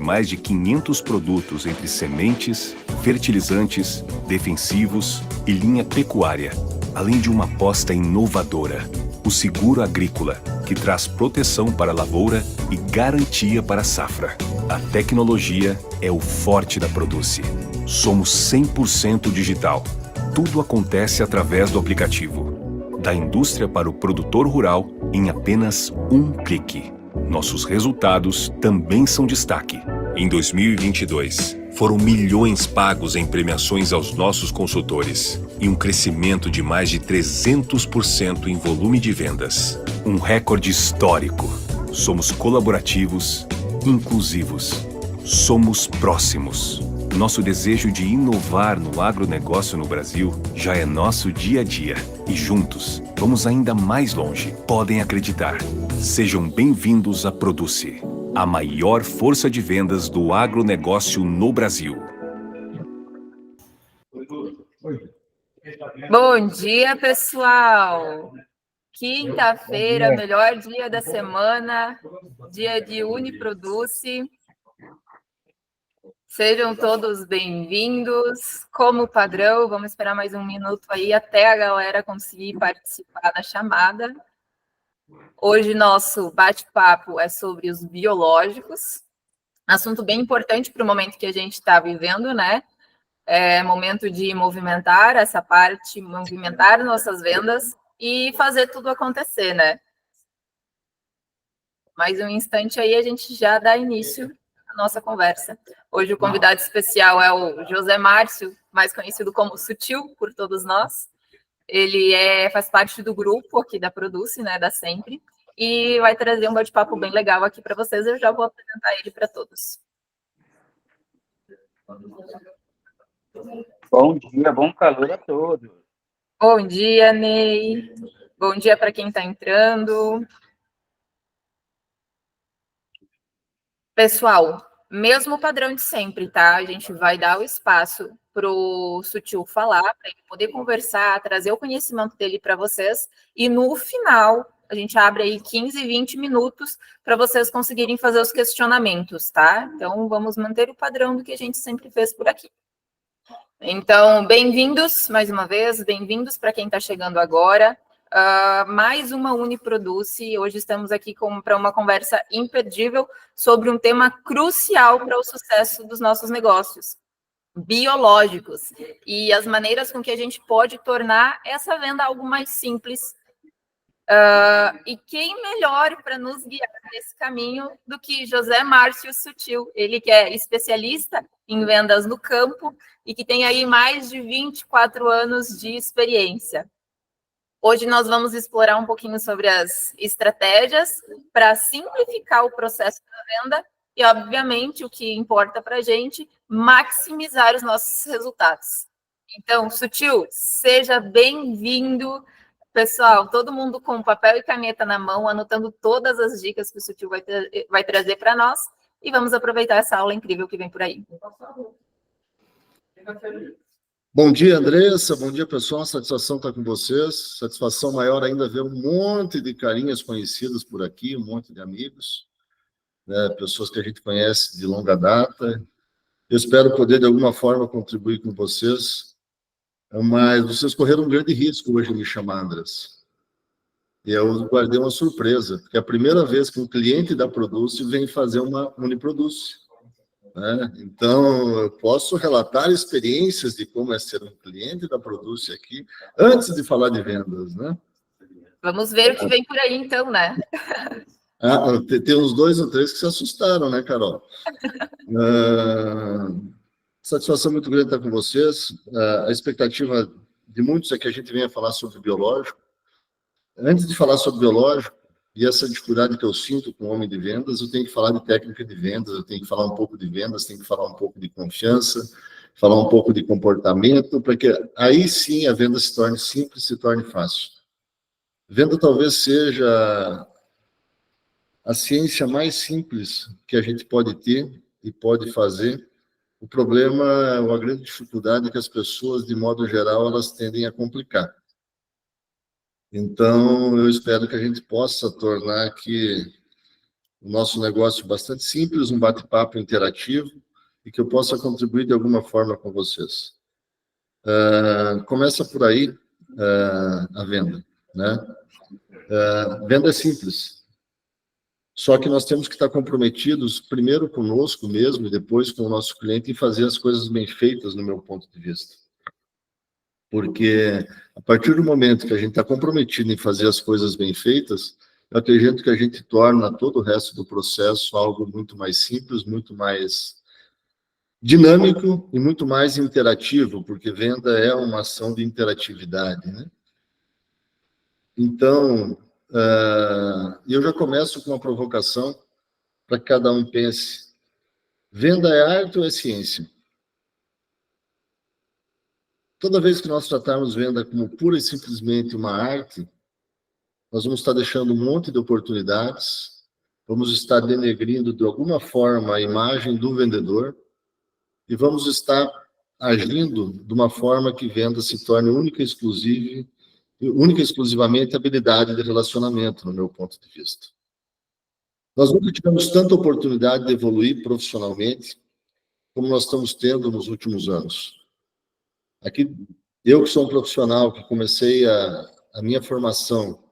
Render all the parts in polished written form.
mais de 500 produtos entre sementes, fertilizantes, defensivos e linha pecuária, além de uma aposta inovadora, o seguro agrícola, que traz proteção para a lavoura e garantia para a safra. A tecnologia é o forte da Produce. Somos 100% digital. Tudo acontece através do aplicativo. Da indústria para o produtor rural em apenas um clique. Nossos resultados também são destaque. Em 2022, foram milhões pagos em premiações aos nossos consultores e um crescimento de mais de 300% em volume de vendas. Um recorde histórico. Somos colaborativos, inclusivos. Somos próximos. Nosso desejo de inovar no agronegócio no Brasil já é nosso dia a dia. E juntos, vamos ainda mais longe. Podem acreditar. Sejam bem-vindos à Produce, a maior força de vendas do agronegócio no Brasil. Bom dia, pessoal! Quinta-feira, melhor dia da semana, dia de Uniproduce. Sejam todos bem-vindos. Como padrão, vamos esperar mais um minuto aí até a galera conseguir participar da chamada. Hoje nosso bate-papo é sobre os biológicos, assunto bem importante para o momento que a gente está vivendo, né? É momento de movimentar essa parte, movimentar nossas vendas e fazer tudo acontecer, né? Mais um instante aí a gente já dá início à nossa conversa. Hoje o convidado especial é o José Márcio, mais conhecido como Sutil por todos nós. Ele faz parte do grupo aqui da Produce, né, da Sempre, e vai trazer um bate-papo bem legal aqui para vocês. Eu já vou apresentar ele para todos. Bom dia, bom calor a todos. Bom dia, Ney. Bom dia para quem está entrando. Pessoal, mesmo padrão de sempre, tá? A gente vai dar o espaço para o Sutil falar, para ele poder conversar, trazer o conhecimento dele para vocês. E no final, a gente abre aí 15, 20 minutos para vocês conseguirem fazer os questionamentos, tá? Então, vamos manter o padrão do que a gente sempre fez por aqui. Então, bem-vindos mais uma vez, bem-vindos para quem está chegando agora. Mais uma Uniproduce. Hoje estamos aqui para uma conversa imperdível sobre um tema crucial para o sucesso dos nossos negócios, biológicos, e as maneiras com que a gente pode tornar essa venda algo mais simples. E quem melhor para nos guiar nesse caminho do que José Márcio Sutil, ele que é especialista em vendas no campo e que tem aí mais de 24 anos de experiência. Hoje nós vamos explorar um pouquinho sobre as estratégias para simplificar o processo da venda e, obviamente, o que importa para a gente, maximizar os nossos resultados. Então, Sutil, seja bem-vindo. Pessoal, todo mundo com papel e caneta na mão, anotando todas as dicas que o Sutil vai trazer para nós e vamos aproveitar essa aula incrível que vem por aí. Bom dia, Andressa. Bom dia, pessoal. Satisfação estar com vocês. Satisfação maior ainda ver um monte de carinhas conhecidas por aqui, um monte de amigos, né? Pessoas que a gente conhece de longa data. Eu espero poder, de alguma forma, contribuir com vocês, mas vocês correram um grande risco hoje de me chamar, Andressa. E eu guardei uma surpresa, porque é a primeira vez que um cliente da Produce vem fazer uma Uniproduce. Então, eu posso relatar experiências de como é ser um cliente da Produce aqui, antes de falar de vendas, né? Vamos ver o que vem por aí, então, né? Tem uns 2 ou 3 que se assustaram, né, Carol? Satisfação muito grande estar com vocês. A expectativa de muitos é que a gente venha falar sobre biológico. Antes de falar sobre biológico, e essa dificuldade que eu sinto com o homem de vendas, eu tenho que falar de técnica de vendas, eu tenho que falar um pouco de vendas, tenho que falar um pouco de confiança, falar um pouco de comportamento, para que aí sim a venda se torne simples, se torne fácil. Venda talvez seja a ciência mais simples que a gente pode ter e pode fazer. O problema, ou a grande dificuldade é que as pessoas, de modo geral, elas tendem a complicar. Então, eu espero que a gente possa tornar aqui o nosso negócio bastante simples, um bate-papo interativo, e que eu possa contribuir de alguma forma com vocês. Começa por aí a venda, né? Venda é simples. Só que nós temos que estar comprometidos, primeiro conosco mesmo, e depois com o nosso cliente, em fazer as coisas bem feitas, no meu ponto de vista. Porque, a partir do momento que a gente está comprometido em fazer as coisas bem feitas, eu acredito que a gente torna todo o resto do processo algo muito mais simples, muito mais dinâmico e muito mais interativo, porque venda é uma ação de interatividade, né? Então, eu já começo com uma provocação para que cada um pense: venda é arte ou é ciência? Toda vez que nós tratarmos venda como pura e simplesmente uma arte, nós vamos estar deixando um monte de oportunidades, vamos estar denegrindo de alguma forma a imagem do vendedor e vamos estar agindo de uma forma que venda se torne única e exclusivamente habilidade de relacionamento, no meu ponto de vista. Nós nunca tivemos tanta oportunidade de evoluir profissionalmente como nós estamos tendo nos últimos anos. Aqui, eu que sou um profissional que comecei a minha formação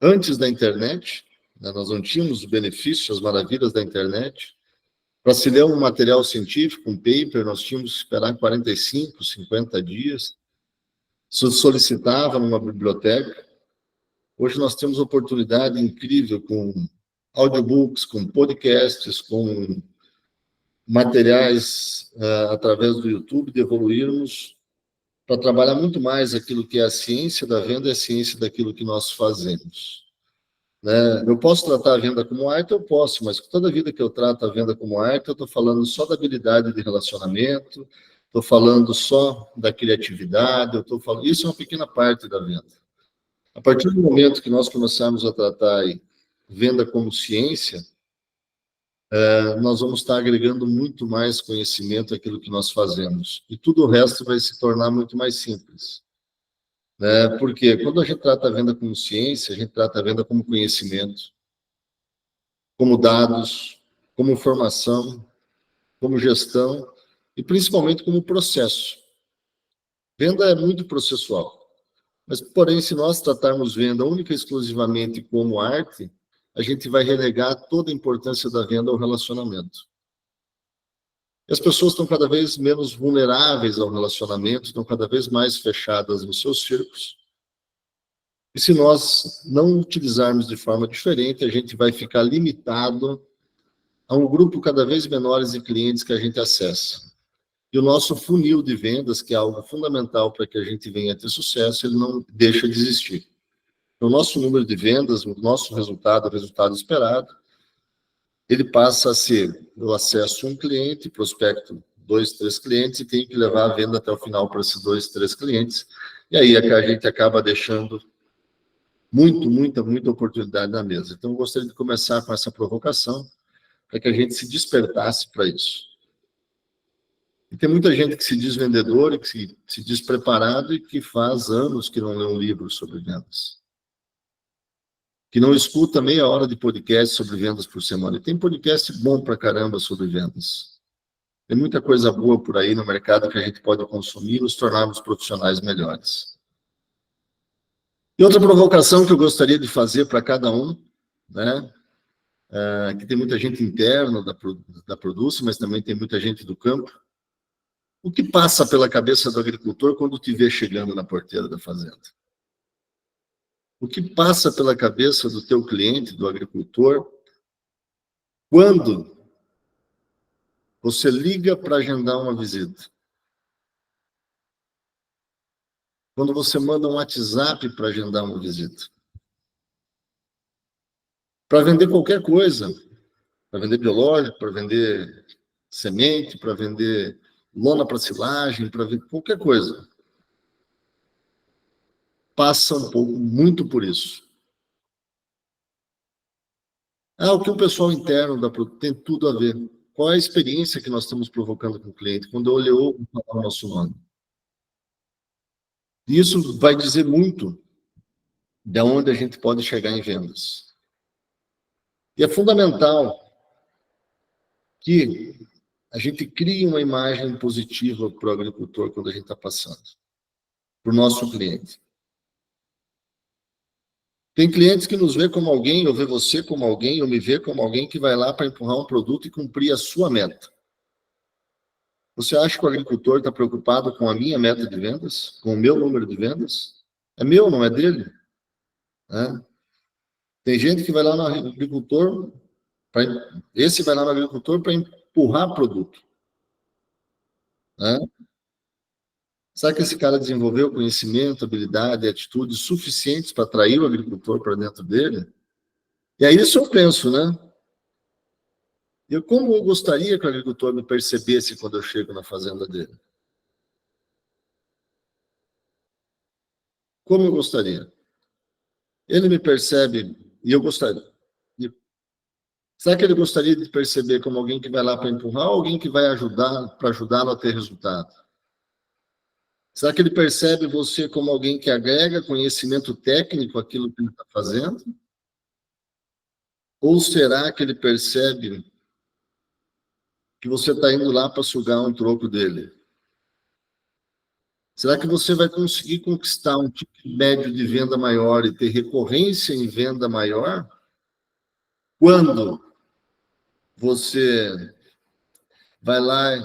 antes da internet, né, nós não tínhamos os benefícios, as maravilhas da internet. Para se ler um material científico, um paper, nós tínhamos que esperar 45, 50 dias. Se solicitava numa biblioteca. Hoje nós temos oportunidade incrível com audiobooks, com podcasts, com materiais através do YouTube, de evoluirmos para trabalhar muito mais aquilo que é a ciência da venda e a ciência daquilo que nós fazemos. Né? Eu posso tratar a venda como arte? Eu posso, mas toda vida que eu trato a venda como arte, eu estou falando só da habilidade de relacionamento, estou falando só da criatividade, eu estou falando... Isso é uma pequena parte da venda. A partir do momento que nós começarmos a tratar venda como ciência, nós vamos estar agregando muito mais conhecimento àquilo que nós fazemos. E tudo o resto vai se tornar muito mais simples. Né? Porque quando a gente trata a venda como ciência, a gente trata a venda como conhecimento, como dados, como informação, como gestão e principalmente como processo. Venda é muito processual. Mas, porém, se nós tratarmos venda única e exclusivamente como arte, a gente vai relegar toda a importância da venda ao relacionamento. E as pessoas estão cada vez menos vulneráveis ao relacionamento, estão cada vez mais fechadas nos seus círculos. E se nós não utilizarmos de forma diferente, a gente vai ficar limitado a um grupo cada vez menor de clientes que a gente acessa. E o nosso funil de vendas, que é algo fundamental para que a gente venha a ter sucesso, ele não deixa de existir. O nosso número de vendas, o nosso resultado, o resultado esperado, ele passa a ser: eu acesso um cliente, prospecto 2, 3 clientes e tenho que levar a venda até o final para esses 2, 3 clientes. E aí é que a gente acaba deixando muita oportunidade na mesa. Então, eu gostaria de começar com essa provocação para que a gente se despertasse para isso. E tem muita gente que se diz vendedor e que se diz preparado e que faz anos que não lê um livro sobre vendas. Que não escuta meia hora de podcast sobre vendas por semana. E tem podcast bom pra caramba sobre vendas. Tem muita coisa boa por aí no mercado que a gente pode consumir e nos tornarmos profissionais melhores. E outra provocação que eu gostaria de fazer para cada um, né? Que tem muita gente interna da Produce, mas também tem muita gente do campo. O que passa pela cabeça do agricultor quando te vê chegando na porteira da fazenda? O que passa pela cabeça do teu cliente, do agricultor, quando você liga para agendar uma visita? Quando você manda um WhatsApp para agendar uma visita? Para vender qualquer coisa, para vender biológico, para vender semente, para vender lona para silagem, para vender qualquer coisa. Passa um pouco, muito por isso. O que o pessoal interno da Produto tem tudo a ver. Qual é a experiência que nós estamos provocando com o cliente quando olhou o nosso nome? E isso vai dizer muito de onde a gente pode chegar em vendas. E é fundamental que a gente crie uma imagem positiva para o agricultor quando a gente está passando, para o nosso cliente. Tem clientes que nos vê como alguém, ou vê você como alguém, ou me vê como alguém que vai lá para empurrar um produto e cumprir a sua meta. Você acha que o agricultor está preocupado com a minha meta de vendas? Com o meu número de vendas? É meu, não é dele? Né? Tem gente que vai lá no agricultor, esse vai lá no agricultor para empurrar produto. Né? Será que esse cara desenvolveu conhecimento, habilidade, atitudes suficientes para atrair o agricultor para dentro dele? E aí isso eu penso, né? Como eu gostaria que o agricultor me percebesse quando eu chego na fazenda dele? Como eu gostaria? Ele me percebe, e eu gostaria. Será que ele gostaria de perceber como alguém que vai lá para empurrar ou alguém que vai ajudar, para ajudá-lo a ter resultado? Será que ele percebe você como alguém que agrega conhecimento técnico àquilo que ele está fazendo? Ou será que ele percebe que você está indo lá para sugar um troco dele? Será que você vai conseguir conquistar um tipo médio de venda maior e ter recorrência em venda maior quando você vai lá,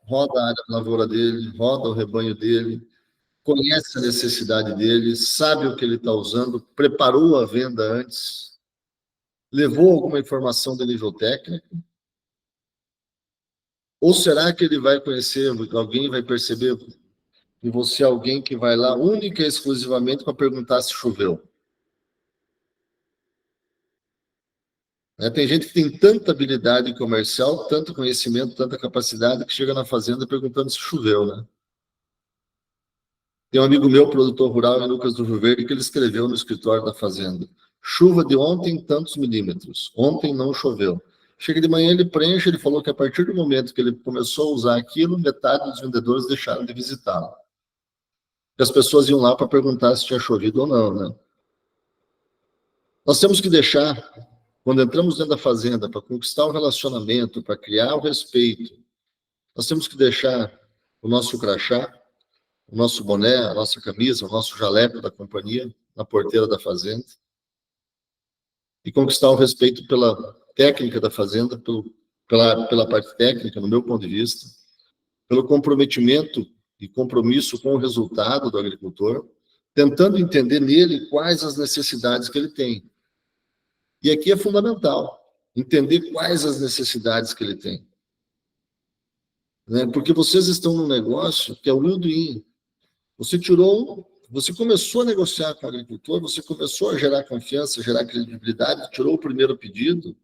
roda a área de lavoura dele, roda o rebanho dele, conhece a necessidade dele, sabe o que ele está usando, preparou a venda antes, levou alguma informação de nível técnico? Ou será que ele vai conhecer, alguém vai perceber que você é alguém que vai lá única e exclusivamente para perguntar se choveu? Tem gente que tem tanta habilidade comercial, tanto conhecimento, tanta capacidade, que chega na fazenda perguntando se choveu, né? Tem um amigo meu, produtor rural, em Lucas do Rio Verde, que ele escreveu no escritório da fazenda: chuva de ontem, tantos milímetros. Ontem não choveu. Chega de manhã, ele preenche, ele falou que a partir do momento que ele começou a usar aquilo, metade dos vendedores deixaram de visitá-lo. As pessoas iam lá para perguntar se tinha chovido ou não, né? Nós temos que deixar, quando entramos dentro da fazenda, para conquistar o relacionamento, para criar o respeito, nós temos que deixar o nosso crachá, o nosso boné, a nossa camisa, o nosso jaleco da companhia na porteira da fazenda e conquistar o respeito pela técnica da fazenda, pela parte técnica, no meu ponto de vista, pelo comprometimento e compromisso com o resultado do agricultor, tentando entender nele quais as necessidades que ele tem. E aqui é fundamental entender quais as necessidades que ele tem. Né? Porque vocês estão num negócio que é o win-win. Você começou a negociar com o agricultor, você começou a gerar confiança, gerar credibilidade, tirou o primeiro pedido.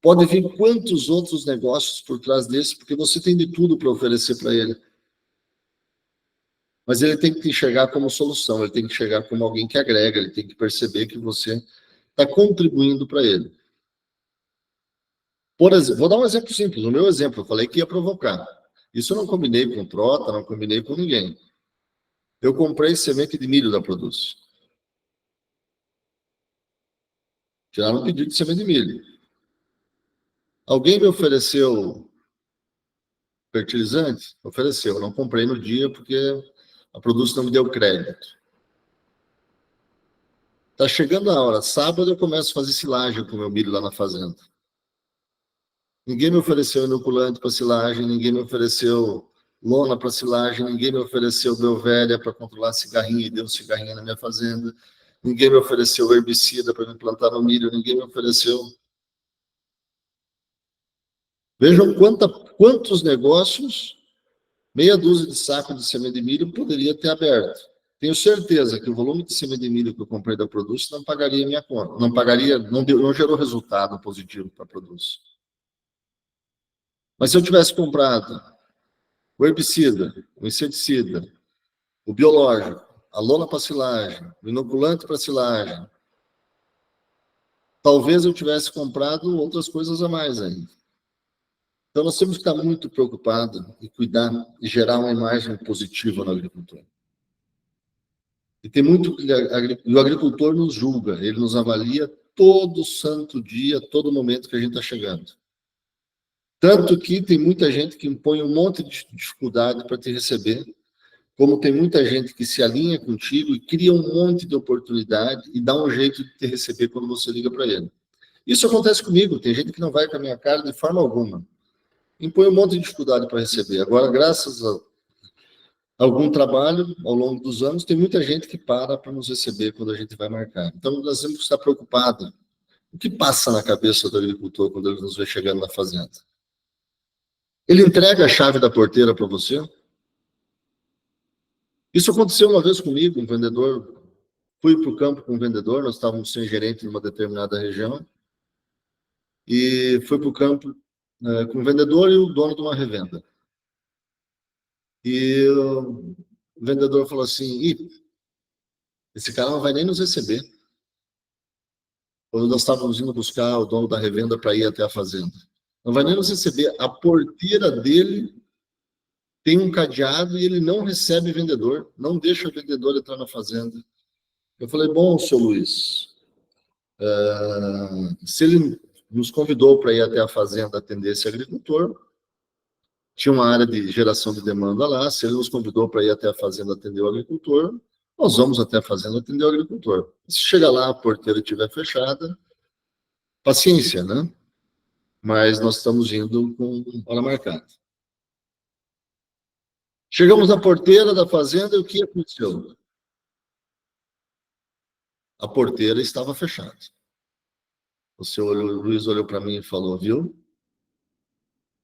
Pode vir quantos outros negócios por trás desse, porque você tem de tudo para oferecer para ele. Mas ele tem que te enxergar como solução, ele tem que enxergar como alguém que agrega, ele tem que perceber que você está contribuindo para ele. Por exemplo, vou dar um exemplo simples, o meu exemplo, eu falei que ia provocar. Isso eu não combinei com Trota, não combinei com ninguém. Eu comprei semente de milho da Produce. Tiraram um pedido de semente de milho. Alguém me ofereceu fertilizante? Ofereceu. Eu não comprei no dia porque a Produce não me deu crédito. Está chegando a hora. Sábado eu começo a fazer silagem com o meu milho lá na fazenda. Ninguém me ofereceu inoculante para silagem, ninguém me ofereceu lona para silagem, ninguém me ofereceu Belvéria para controlar cigarrinha e deu cigarrinha na minha fazenda, ninguém me ofereceu herbicida para me plantar no milho, ninguém me ofereceu. Vejam quantos negócios meia dúzia de sacos de semente de milho poderia ter aberto. Tenho certeza que o volume de semente de milho que eu comprei da Produce não pagaria minha conta, não gerou resultado positivo para a Produce. Mas se eu tivesse comprado o herbicida, o inseticida, o biológico, a lona para silagem, o inoculante para silagem, talvez eu tivesse comprado outras coisas a mais ainda. Então nós temos que estar muito preocupados e cuidar e gerar uma imagem positiva no agricultor. E tem muito, o agricultor nos julga, ele nos avalia todo santo dia, todo momento que a gente está chegando. Tanto que tem muita gente que impõe um monte de dificuldade para te receber, como tem muita gente que se alinha contigo e cria um monte de oportunidade e dá um jeito de te receber quando você liga para ele. Isso acontece comigo, tem gente que não vai com a minha cara de forma alguma. Impõe um monte de dificuldade para receber. Agora, graças a algum trabalho ao longo dos anos, tem muita gente que para nos receber quando a gente vai marcar. Então, nós temos que estar preocupados. O que passa na cabeça do agricultor quando ele nos vê chegando na fazenda? Ele entrega a chave da porteira para você? Isso aconteceu uma vez comigo, um vendedor. Fui para o campo com um vendedor, nós estávamos sem gerente numa determinada região, e fui para o campo com o vendedor e o dono de uma revenda. E o vendedor falou assim, esse cara não vai nem nos receber. Quando nós estávamos indo buscar o dono da revenda para ir até a fazenda. Não vai nem nos receber. A porteira dele tem um cadeado e ele não recebe vendedor, não deixa o vendedor entrar na fazenda. Eu falei, bom, seu Luiz, se ele nos convidou para ir até a fazenda atender esse agricultor, tinha uma área de geração de demanda lá, se ele nos convidou para ir até a fazenda atender o agricultor, nós vamos até a fazenda atender o agricultor. Se chegar lá, a porteira estiver fechada, paciência, né? Mas nós estamos indo com hora marcada. Chegamos na porteira da fazenda e o que aconteceu? A porteira estava fechada. O senhor Luiz olhou para mim e falou, viu?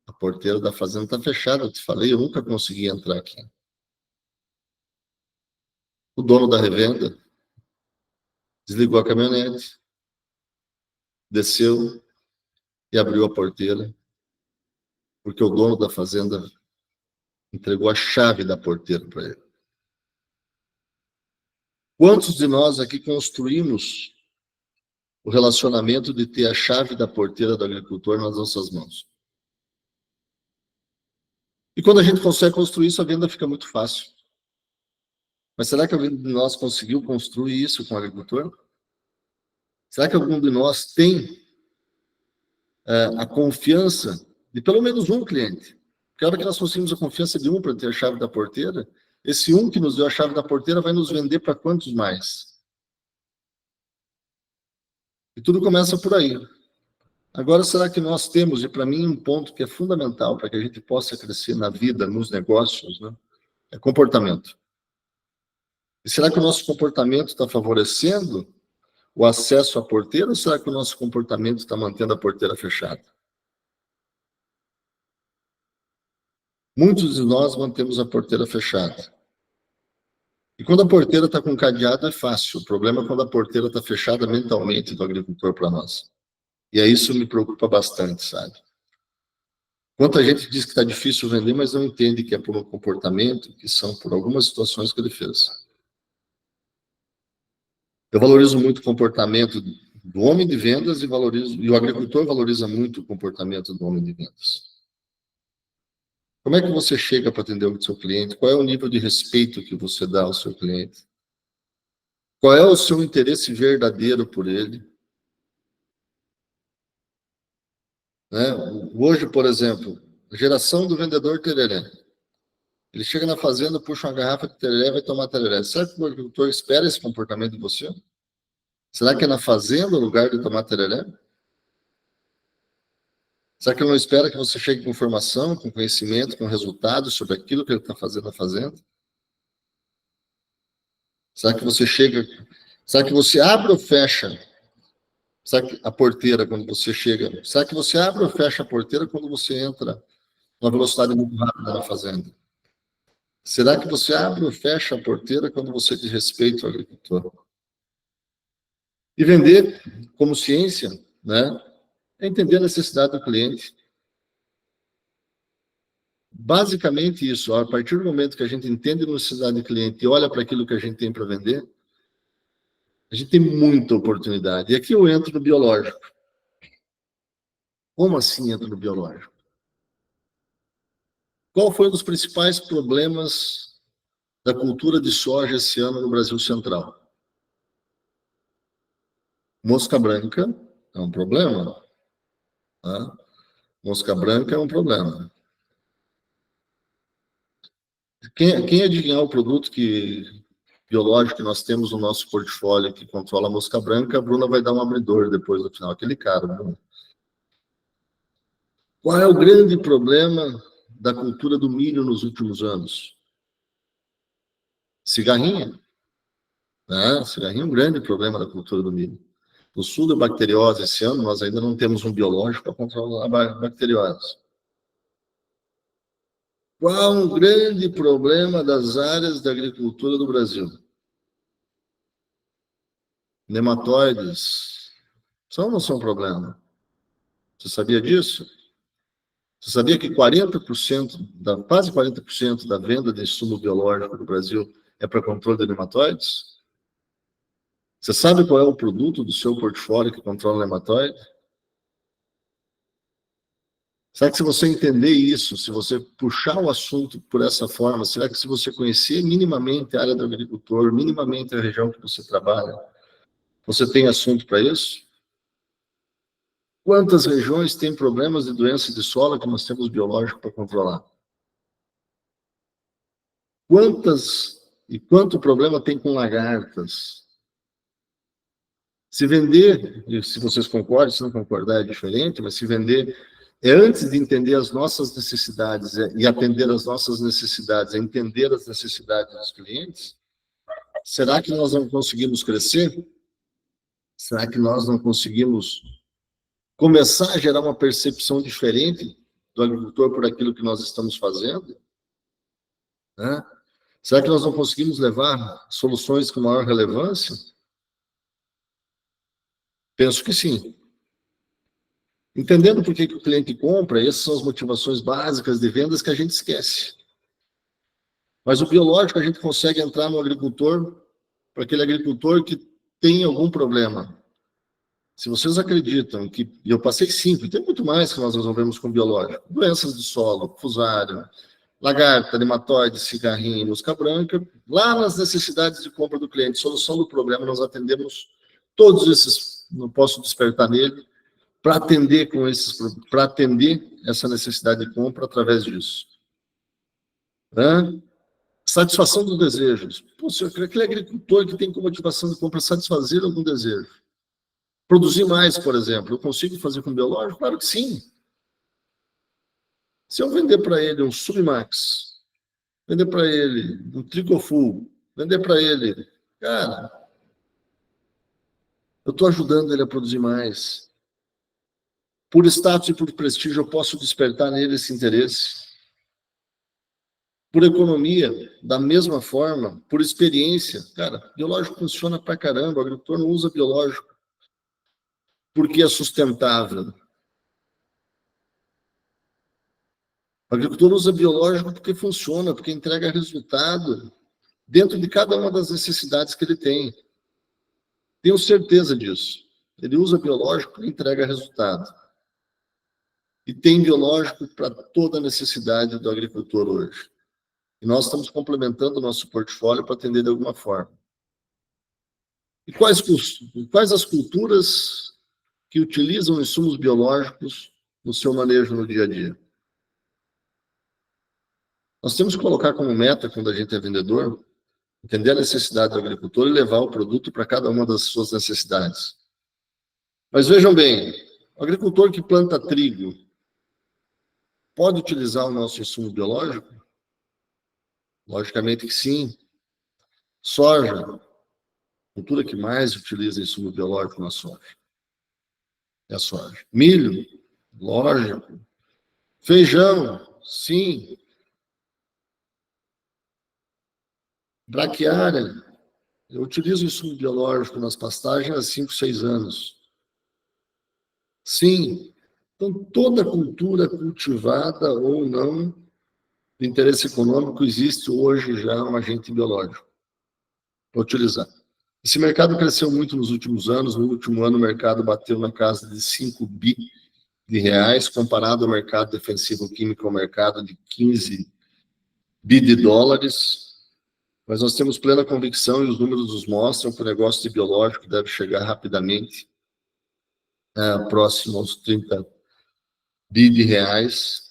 A porteira da fazenda está fechada. Eu te falei, eu nunca consegui entrar aqui. O dono da revenda desligou a caminhonete, desceu e abriu a porteira, porque o dono da fazenda entregou a chave da porteira para ele. Quantos de nós aqui construímos o relacionamento de ter a chave da porteira do agricultor nas nossas mãos? E quando a gente consegue construir isso, a venda fica muito fácil. Mas será que algum de nós conseguiu construir isso com o agricultor? Será que algum de nós tem a confiança de pelo menos um cliente? Porque a hora que nós conseguimos a confiança de um para ter a chave da porteira, esse um que nos deu a chave da porteira vai nos vender para quantos mais? E tudo começa por aí. Agora, será que nós temos, e para mim um ponto que é fundamental para que a gente possa crescer na vida, nos negócios, né, é comportamento. E será que o nosso comportamento está favorecendo o acesso à porteira ou será que o nosso comportamento está mantendo a porteira fechada? Muitos de nós mantemos a porteira fechada. E quando a porteira está com cadeado é fácil. O problema é quando a porteira está fechada mentalmente do agricultor para nós. E aí isso me preocupa bastante, sabe? Quanta gente diz que está difícil vender, mas não entende que é por um comportamento, que são por algumas situações que ele fez. Eu valorizo muito o comportamento do homem de vendas e o agricultor valoriza muito o comportamento do homem de vendas. Como é que você chega para atender o seu cliente? Qual é o nível de respeito que você dá ao seu cliente? Qual é o seu interesse verdadeiro por ele? Né? Hoje, por exemplo, a geração do vendedor tereré. Ele chega na fazenda, puxa uma garrafa de tereré e vai tomar tereré. Será que o agricultor espera esse comportamento de você? Será que é na fazenda o lugar de tomar tereré? Será que ele não espera que você chegue com informação, com conhecimento, com resultados sobre aquilo que ele está fazendo na fazenda? Será que você chega... Será que você abre ou fecha? Será que a porteira quando você chega? Será que você abre ou fecha a porteira quando você entra numa velocidade muito rápida na fazenda? Será que você abre ou fecha a porteira quando você diz respeito ao agricultor? E vender como ciência, né? É entender a necessidade do cliente. Basicamente isso, a partir do momento que a gente entende a necessidade do cliente e olha para aquilo que a gente tem para vender, a gente tem muita oportunidade. E aqui eu entro no biológico. Como assim entro no biológico? Qual foi um dos principais problemas da cultura de soja esse ano no Brasil Central? Mosca branca é um problema. Tá? Mosca branca é um problema. Quem adivinhar o produto biológico que nós temos no nosso portfólio que controla a mosca branca, a Bruna vai dar um abridor depois no final. Aquele cara, Bruna. Qual é o grande problema da cultura do milho nos últimos anos? Cigarrinha. Cigarrinha é um grande problema da cultura do milho. O sul da bacteriose, esse ano, nós ainda não temos um biológico para controlar a bacteriose. Qual um grande problema das áreas da agricultura do Brasil? Nematóides. São ou não são problema? Você sabia disso? Você sabia que quase 40% da venda de insumo biológico do Brasil é para controle de nematóides? Você sabe qual é o produto do seu portfólio que controla nematóide? Será que se você entender isso, se você puxar o assunto por essa forma, será que se você conhecer minimamente a área do agricultor, minimamente a região que você trabalha, você tem assunto para isso? Quantas regiões têm problemas de doença de solo que nós temos biológico para controlar? Quanto problema tem com lagartas? Se vender, e se vocês concordam, se não concordar é diferente, mas se vender é antes de entender as nossas necessidades e atender as nossas necessidades, é entender as necessidades dos clientes, será que nós não conseguimos crescer? Será que nós não conseguimos começar a gerar uma percepção diferente do agricultor por aquilo que nós estamos fazendo? Será que nós não conseguimos levar soluções com maior relevância? Penso que sim. Entendendo por que o cliente compra, essas são as motivações básicas de vendas que a gente esquece. Mas o biológico, a gente consegue entrar no agricultor, para aquele agricultor que tem algum problema. Se vocês acreditam que... E eu passei 5, e tem muito mais que nós resolvemos com biológico. Doenças de solo, fusário, lagarta, nematóide, cigarrinha e mosca branca. Lá nas necessidades de compra do cliente, solução do problema, nós atendemos todos esses... Não posso despertar nele, para atender essa necessidade de compra através disso. Satisfação dos desejos. Aquele agricultor que tem como motivação de compra satisfazer algum desejo. Produzir mais, por exemplo. Eu consigo fazer com biológico? Claro que sim. Se eu vender para ele um Submax, vender para ele um Tricofull, vender para ele, cara, eu estou ajudando ele a produzir mais. Por status e por prestígio, eu posso despertar nele esse interesse. Por economia, da mesma forma, por experiência. Cara, biológico funciona pra caramba, o agricultor não usa biológico porque é sustentável. O agricultor usa biológico porque funciona, porque entrega resultado dentro de cada uma das necessidades que ele tem. Tenho certeza disso. Ele usa biológico e entrega resultado. E tem biológico para toda a necessidade do agricultor hoje. E nós estamos complementando o nosso portfólio para atender de alguma forma. E quais as culturas que utilizam insumos biológicos no seu manejo no dia a dia? Nós temos que colocar como meta, quando a gente é vendedor, entender a necessidade do agricultor e levar o produto para cada uma das suas necessidades. Mas vejam bem, o agricultor que planta trigo pode utilizar o nosso insumo biológico? Logicamente que sim. Soja, a cultura que mais utiliza insumo biológico na soja. É a soja. Milho, lógico. Feijão, sim. Braquiária, eu utilizo insumo biológico nas pastagens há 5, 6 anos. Sim. Então, toda cultura cultivada ou não, de interesse econômico, existe hoje já um agente biológico para utilizar. Esse mercado cresceu muito nos últimos anos. No último ano, o mercado bateu na casa de 5 bi de reais, comparado ao mercado defensivo químico, ao mercado de 15 bi de dólares. Mas nós temos plena convicção, e os números nos mostram, que o negócio de biológico deve chegar rapidamente próximo aos 30 bi de reais.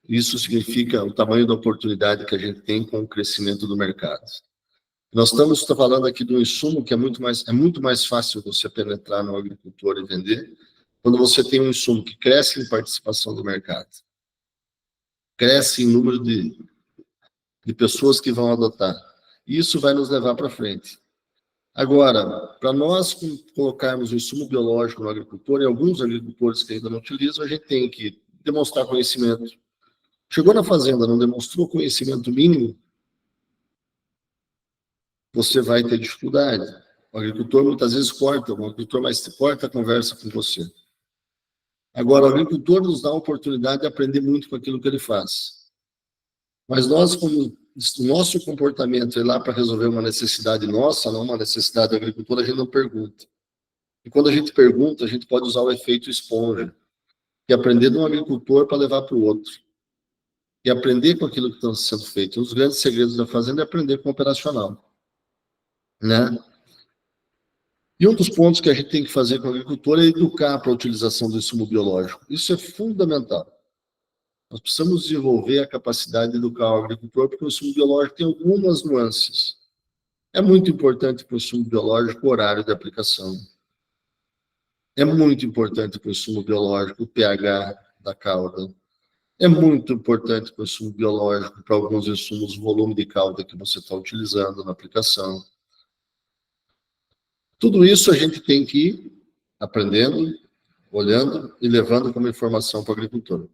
Isso significa o tamanho da oportunidade que a gente tem com o crescimento do mercado. Nós estamos falando aqui de um insumo que é muito mais fácil você penetrar no agricultor e vender, quando você tem um insumo que cresce em participação do mercado, cresce em número de pessoas que vão adotar. Isso vai nos levar para frente. Agora, para nós colocarmos o insumo biológico no agricultor, e alguns agricultores que ainda não utilizam, a gente tem que demonstrar conhecimento. Chegou na fazenda, não demonstrou conhecimento mínimo, você vai ter dificuldade. O agricultor muitas vezes corta, o agricultor mais corta a conversa com você. Agora, o agricultor nos dá a oportunidade de aprender muito com aquilo que ele faz. Mas nós, como o nosso comportamento é lá para resolver uma necessidade nossa, não uma necessidade do agricultor, a gente não pergunta. E quando a gente pergunta, a gente pode usar o efeito esponja, e aprender de um agricultor para levar para o outro. E aprender com aquilo que está sendo feito. Um dos grandes segredos da fazenda é aprender com o operacional. Né? E um dos pontos que a gente tem que fazer com o agricultor é educar para a utilização do insumo biológico. Isso é fundamental. Nós precisamos desenvolver a capacidade de educar o agricultor, porque o insumo biológico tem algumas nuances. É muito importante para o insumo biológico o horário de aplicação. É muito importante para o insumo biológico o pH da cauda. É muito importante para o insumo biológico, para alguns insumos, o volume de cauda que você está utilizando na aplicação. Tudo isso a gente tem que ir aprendendo, olhando e levando como informação para o agricultor.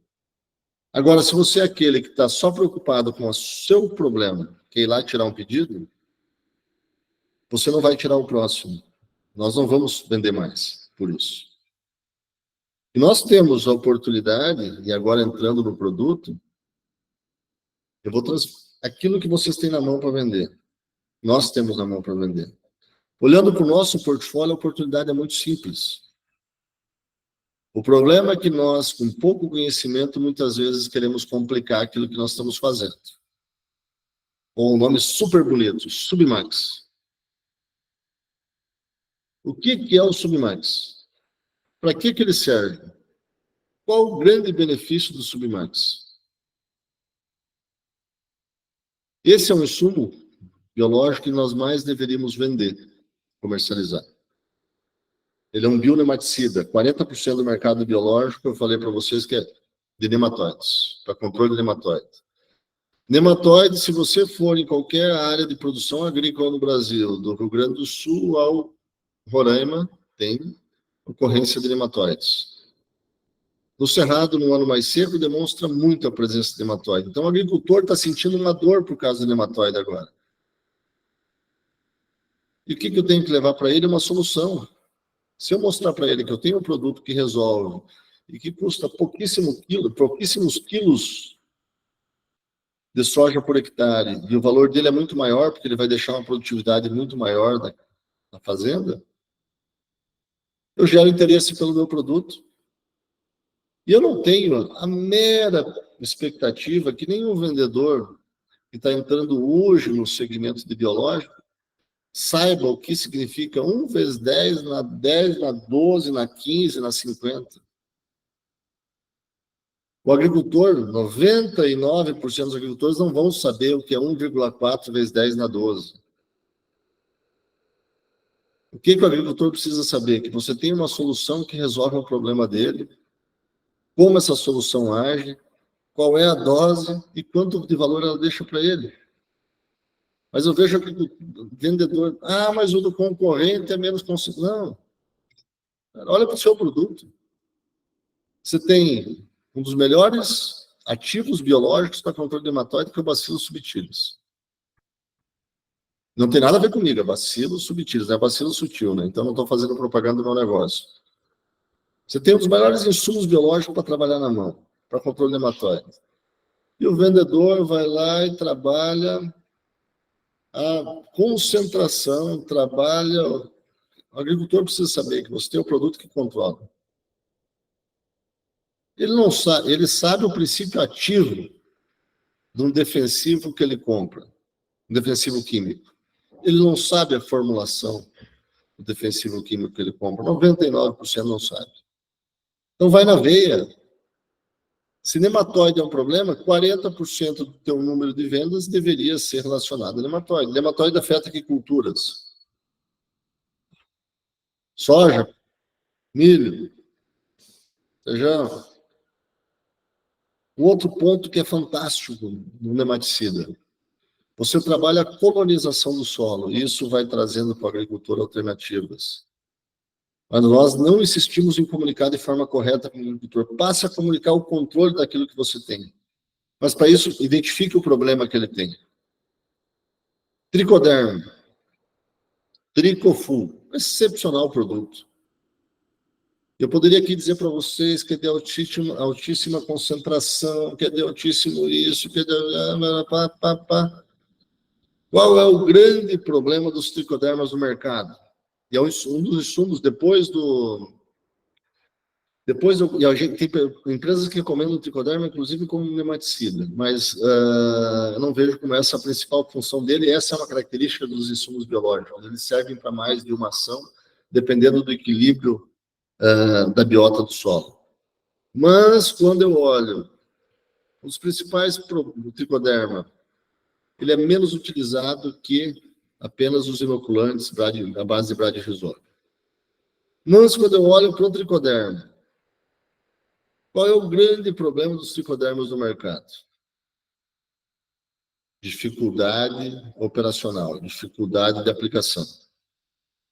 Agora, se você é aquele que está só preocupado com o seu problema, que é ir lá tirar um pedido, você não vai tirar o próximo. Nós não vamos vender mais por isso. E nós temos a oportunidade, e agora entrando no produto, eu vou aquilo que vocês têm na mão para vender. Nós temos na mão para vender. Olhando para o nosso portfólio, a oportunidade é muito simples. O problema é que nós, com pouco conhecimento, muitas vezes queremos complicar aquilo que nós estamos fazendo. Com um nome super bonito, Submax. O que é o Submax? Para que ele serve? Qual o grande benefício do Submax? Esse é um insumo biológico que nós mais deveríamos vender, comercializar. Ele é um bionematicida. 40% do mercado biológico, eu falei para vocês que é de nematóides, para controle de nematóide. Nematóide, se você for em qualquer área de produção agrícola no Brasil, do Rio Grande do Sul ao Roraima, tem ocorrência de nematóides. No Cerrado, no ano mais seco, demonstra muito a presença de nematóide. Então, o agricultor está sentindo uma dor por causa do nematóide agora. E o que eu tenho que levar para ele? Uma solução. Se eu mostrar para ele que eu tenho um produto que resolve e que custa pouquíssimos quilos de soja por hectare, e o valor dele é muito maior, porque ele vai deixar uma produtividade muito maior na fazenda, eu gero interesse pelo meu produto. E eu não tenho a mera expectativa que nenhum vendedor que está entrando hoje no segmento de biológico saiba o que significa 1 vezes 10, na 10, na 12, na 15, na 50. O agricultor, 99% dos agricultores não vão saber o que é 1,4 vezes 10 na 12. O que o agricultor precisa saber? Que você tem uma solução que resolve o problema dele, como essa solução age, qual é a dose e quanto de valor ela deixa para ele. Mas eu vejo que o vendedor, mas o do concorrente é menos consciente. Não. Olha para o seu produto. Você tem um dos melhores ativos biológicos para controle de nematóide, que é o Bacillus subtilis. Não tem nada a ver comigo, é Bacillus subtilis, não é Bacillus sutil, né? Então não estou fazendo propaganda do meu negócio. Você tem um dos melhores insumos biológicos para trabalhar na mão, para controle de nematóide. E o vendedor vai lá e trabalha a concentração, trabalha... O agricultor precisa saber que você tem um produto que controla. Ele não sabe, ele sabe o princípio ativo de um defensivo que ele compra, um defensivo químico. Ele não sabe a formulação do defensivo químico que ele compra. 99% não sabe. Então, vai na veia. Se nematóide é um problema, 40% do teu número de vendas deveria ser relacionado a nematóide. Nematóide afeta que culturas? Soja, milho, feijão. Um outro ponto que é fantástico no nematicida. Você trabalha a colonização do solo, e isso vai trazendo para a agricultura alternativas. Mas nós não insistimos em comunicar de forma correta com o agricultor. Passe a comunicar o controle daquilo que você tem. Mas, para isso, identifique o problema que ele tem. Tricoderma. Tricofull. Excepcional produto. Eu poderia aqui dizer para vocês que é de altíssima concentração, que é de altíssimo isso, que é de... Qual é o grande problema dos tricodermas no mercado? E é um dos insumos, e a gente tem empresas que recomendam o tricoderma, inclusive, como nematicida, mas eu não vejo como essa a principal função dele. Essa é uma característica dos insumos biológicos. Eles servem para mais de uma ação, dependendo do equilíbrio da biota do solo. Mas, quando eu olho os principais do tricoderma, ele é menos utilizado que apenas os inoculantes à base de bradyrhizoma. Mas, quando eu olho para o tricoderma, qual é o grande problema dos tricodermas no mercado? Dificuldade operacional, dificuldade de aplicação.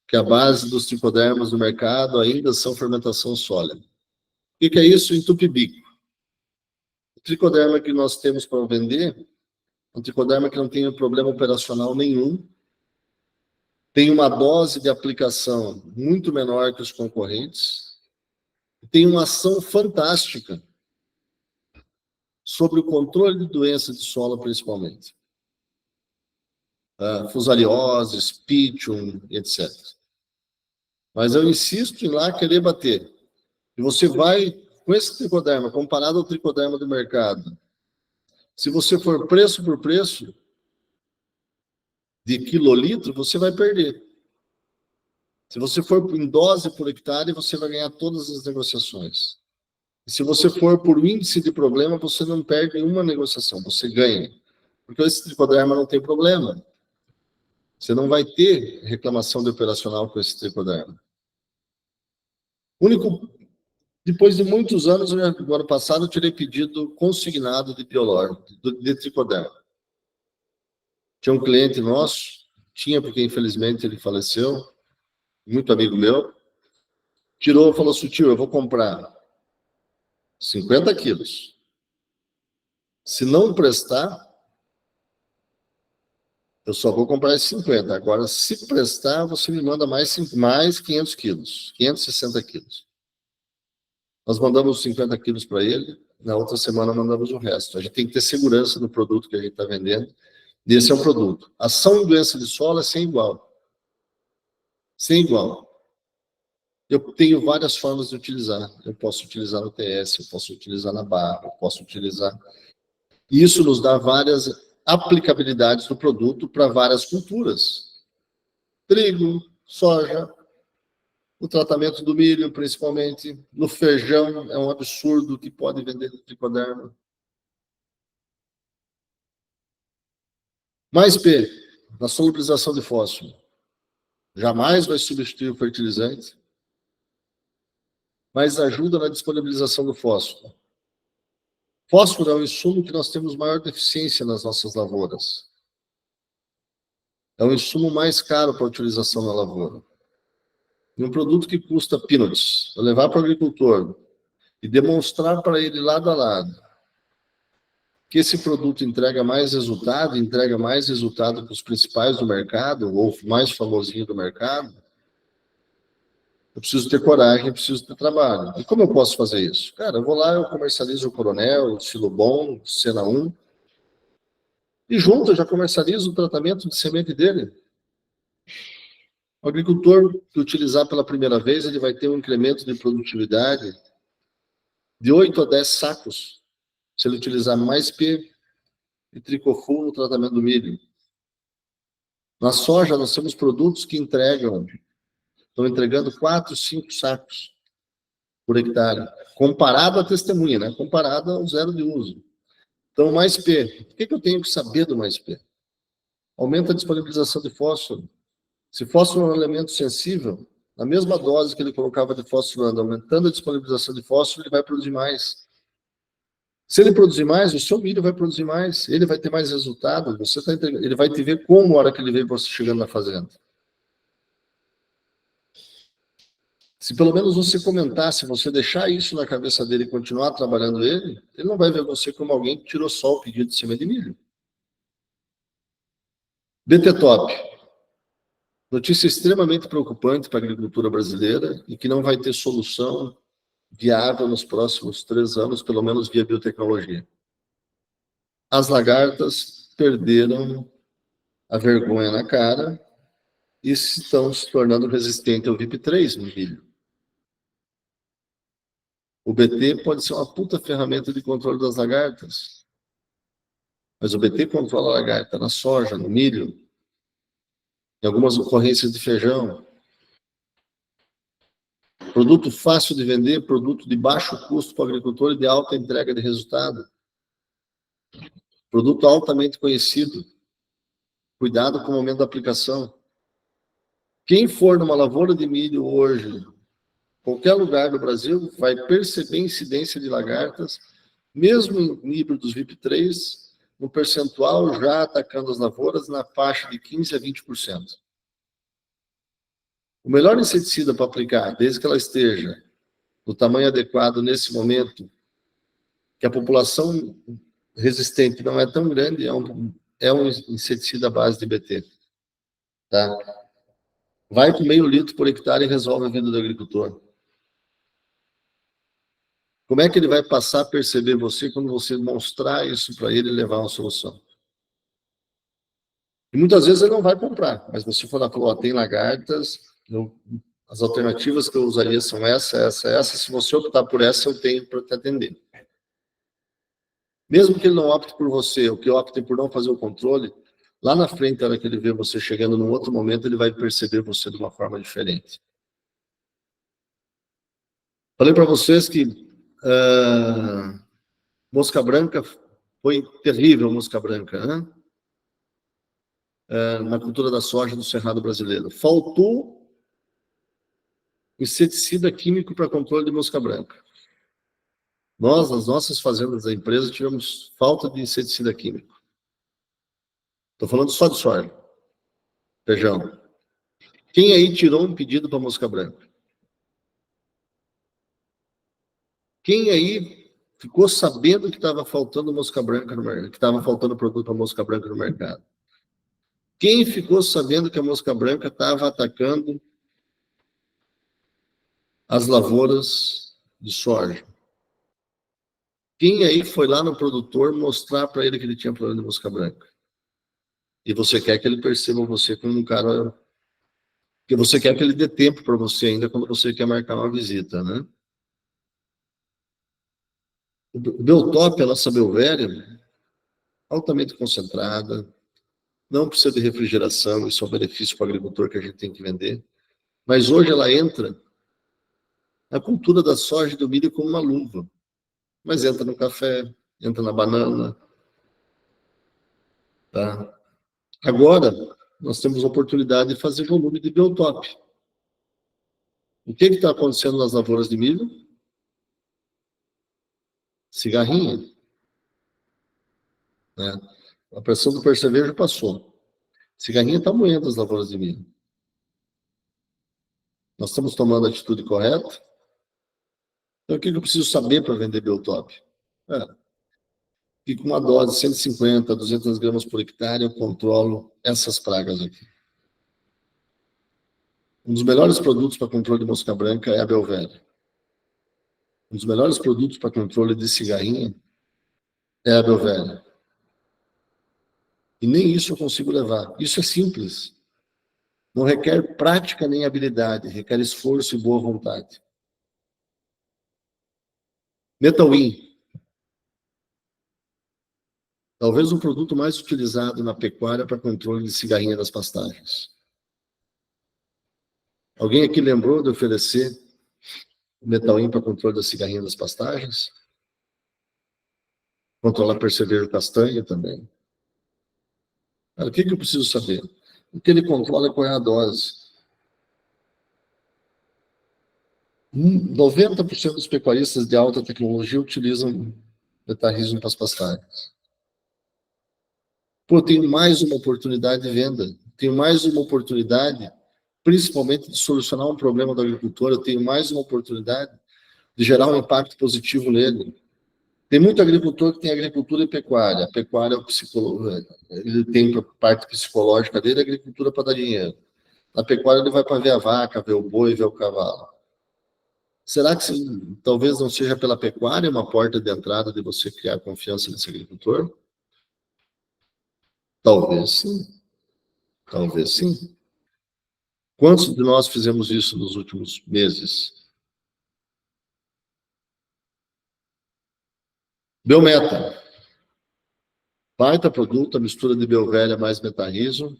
Que a base dos tricodermas no mercado ainda são fermentação sólida. O que é isso? Entupibico. O tricoderma que nós temos para vender é um tricoderma que não tem problema operacional nenhum, tem uma dose de aplicação muito menor que os concorrentes, tem uma ação fantástica sobre o controle de doenças de solo, principalmente. Fusariose, Spitium, etc. Mas eu insisto em lá querer bater. E você vai, com esse tricoderma, comparado ao tricoderma do mercado, se você for preço por preço, de quilolitro, você vai perder. Se você for em dose por hectare, você vai ganhar todas as negociações. E se você for por índice de problema, você não perde nenhuma negociação, você ganha. Porque esse tricoderma não tem problema. Você não vai ter reclamação de operacional com esse tricoderma. Depois de muitos anos, no ano passado, eu tirei pedido consignado de biológico, de tricoderma. Tinha um cliente nosso, porque infelizmente ele faleceu, muito amigo meu, tirou e falou: Sutil, eu vou comprar 50 quilos. Se não prestar, eu só vou comprar esses 50. Agora, se prestar, você me manda mais 500 quilos, 560 quilos. Nós mandamos 50 quilos para ele, na outra semana mandamos o resto. A gente tem que ter segurança no produto que a gente está vendendo, e esse é um produto. Ação em doença de solo é sem igual. Sem igual. Eu tenho várias formas de utilizar. Eu posso utilizar no TS, eu posso utilizar na barra, eu posso utilizar... Isso nos dá várias aplicabilidades do produto para várias culturas. Trigo, soja, o tratamento do milho, principalmente. No feijão, é um absurdo que pode vender no tricoderma. Mais P, na solubilização de fósforo. Jamais vai substituir o fertilizante, mas ajuda na disponibilização do fósforo. Fósforo é o insumo que nós temos maior deficiência nas nossas lavouras. É o insumo mais caro para a utilização na lavoura. E um produto que custa peanuts, eu levar para o agricultor e demonstrar para ele lado a lado que esse produto entrega mais resultado que os principais do mercado, ou o mais famosinho do mercado, eu preciso ter coragem, eu preciso ter trabalho. E como eu posso fazer isso? Cara, eu vou lá, eu comercializo o Coronel, o Silobon, o Sena 1, e junto eu já comercializo o tratamento de semente dele. O agricultor que utilizar pela primeira vez, ele vai ter um incremento de produtividade de 8 a 10 sacos, se ele utilizar mais P e Tricofull no tratamento do milho. Na soja, nós temos produtos que estão entregando 4, 5 sacos. por hectare, comparado à testemunha, né? Comparado ao zero de uso. Então, o mais P, o que eu tenho que saber do mais P? Aumenta a disponibilização de fósforo. Se fósforo é um elemento sensível, na mesma dose que ele colocava de fósforo, aumentando a disponibilização de fósforo, ele vai produzir mais. Se ele produzir mais, o seu milho vai produzir mais, ele vai ter mais resultado, ele vai te ver como a hora que ele vê você chegando na fazenda. Se pelo menos você comentar, se você deixar isso na cabeça dele e continuar trabalhando ele não vai ver você como alguém que tirou só o pedido de semente de milho. BT Top. Notícia extremamente preocupante para a agricultura brasileira e que não vai ter solução viável nos próximos 3 anos, pelo menos via biotecnologia. As lagartas perderam a vergonha na cara e estão se tornando resistentes ao VIP3 no milho. O BT pode ser uma puta ferramenta de controle das lagartas, mas o BT controla a lagarta na soja, no milho, em algumas ocorrências de feijão. Produto fácil de vender, produto de baixo custo para o agricultor e de alta entrega de resultado. Produto altamente conhecido. Cuidado com o momento da aplicação. Quem for numa lavoura de milho hoje, qualquer lugar do Brasil, vai perceber incidência de lagartas, mesmo em híbridos VIP3, no percentual já atacando as lavouras na faixa de 15% a 20%. O melhor inseticida para aplicar, desde que ela esteja no tamanho adequado nesse momento, que a população resistente não é tão grande, é um inseticida à base de BT. Tá? Vai com meio litro por hectare e resolve a vida do agricultor. Como é que ele vai passar a perceber você quando você mostrar isso para ele e levar uma solução? E muitas vezes ele não vai comprar, mas você falar, tem lagartas, as alternativas que eu usaria são essa. Se você optar por essa, eu tenho para te atender. Mesmo que ele não opte por você, ou que opte por não fazer o controle, lá na frente, na hora que ele vê você chegando num outro momento, ele vai perceber você de uma forma diferente. Falei para vocês que mosca branca foi terrível, mosca branca, né? Na cultura da soja do Cerrado brasileiro. Faltou inseticida químico para controle de mosca branca. Nós, nas nossas fazendas da empresa, tivemos falta de inseticida químico. Estou falando só de soja. Feijão. Quem aí tirou um pedido para mosca branca? Quem aí ficou sabendo que estava faltando mosca branca no mercado, que estava faltando produto para mosca branca no mercado? Quem ficou sabendo que a mosca branca estava atacando as lavouras de soja? Quem aí foi lá no produtor mostrar para ele que ele tinha problema de mosca branca? E você quer que ele perceba você como um cara... que você quer que ele dê tempo para você ainda quando você quer marcar uma visita, né? O Biotop, a nossa Belvéria, altamente concentrada, não precisa de refrigeração, isso é um benefício para o agricultor que a gente tem que vender. Mas hoje ela entra na cultura da soja e do milho como uma luva. Mas entra no café, entra na banana. Tá? Agora, nós temos a oportunidade de fazer volume de Biotop. O que está acontecendo nas lavouras de milho? Cigarrinha. Né? A pressão do percevejo passou. Cigarrinha está moendo as lavouras de milho. Nós estamos tomando a atitude correta. Então, o que eu preciso saber para vender Biotop? Que com uma dose de 150 a 200 gramas por hectare, eu controlo essas pragas aqui. Um dos melhores produtos para controle de mosca branca é a Belvéria. Um dos melhores produtos para controle de cigarrinha é a Belvéria. E nem isso eu consigo levar. Isso é simples. Não requer prática nem habilidade, requer esforço e boa vontade. Metalwin. Talvez o produto mais utilizado na pecuária para controle de cigarrinha das pastagens. Alguém aqui lembrou de oferecer Metal-In para controle da cigarrinha das pastagens. Controlar percevejo castanha também. Cara, o que eu preciso saber? O que ele controla é qual é a dose. 90% dos pecuaristas de alta tecnologia utilizam metarrismo para as pastagens. Pô, eu tenho mais uma oportunidade de venda. Tenho mais uma oportunidade, principalmente, de solucionar um problema do agricultor. Eu tenho mais uma oportunidade de gerar um impacto positivo nele. Tem muito agricultor que tem agricultura e pecuária. A pecuária, ele tem a parte psicológica dele, a agricultura para dar dinheiro. Na pecuária ele vai para ver a vaca, ver o boi, ver o cavalo. Será que talvez não seja pela pecuária uma porta de entrada de você criar confiança nesse agricultor? Talvez sim. Talvez sim. Quantos de nós fizemos isso nos últimos meses? Biometa. Baita produto, a mistura de Biovelha mais Metarrizo.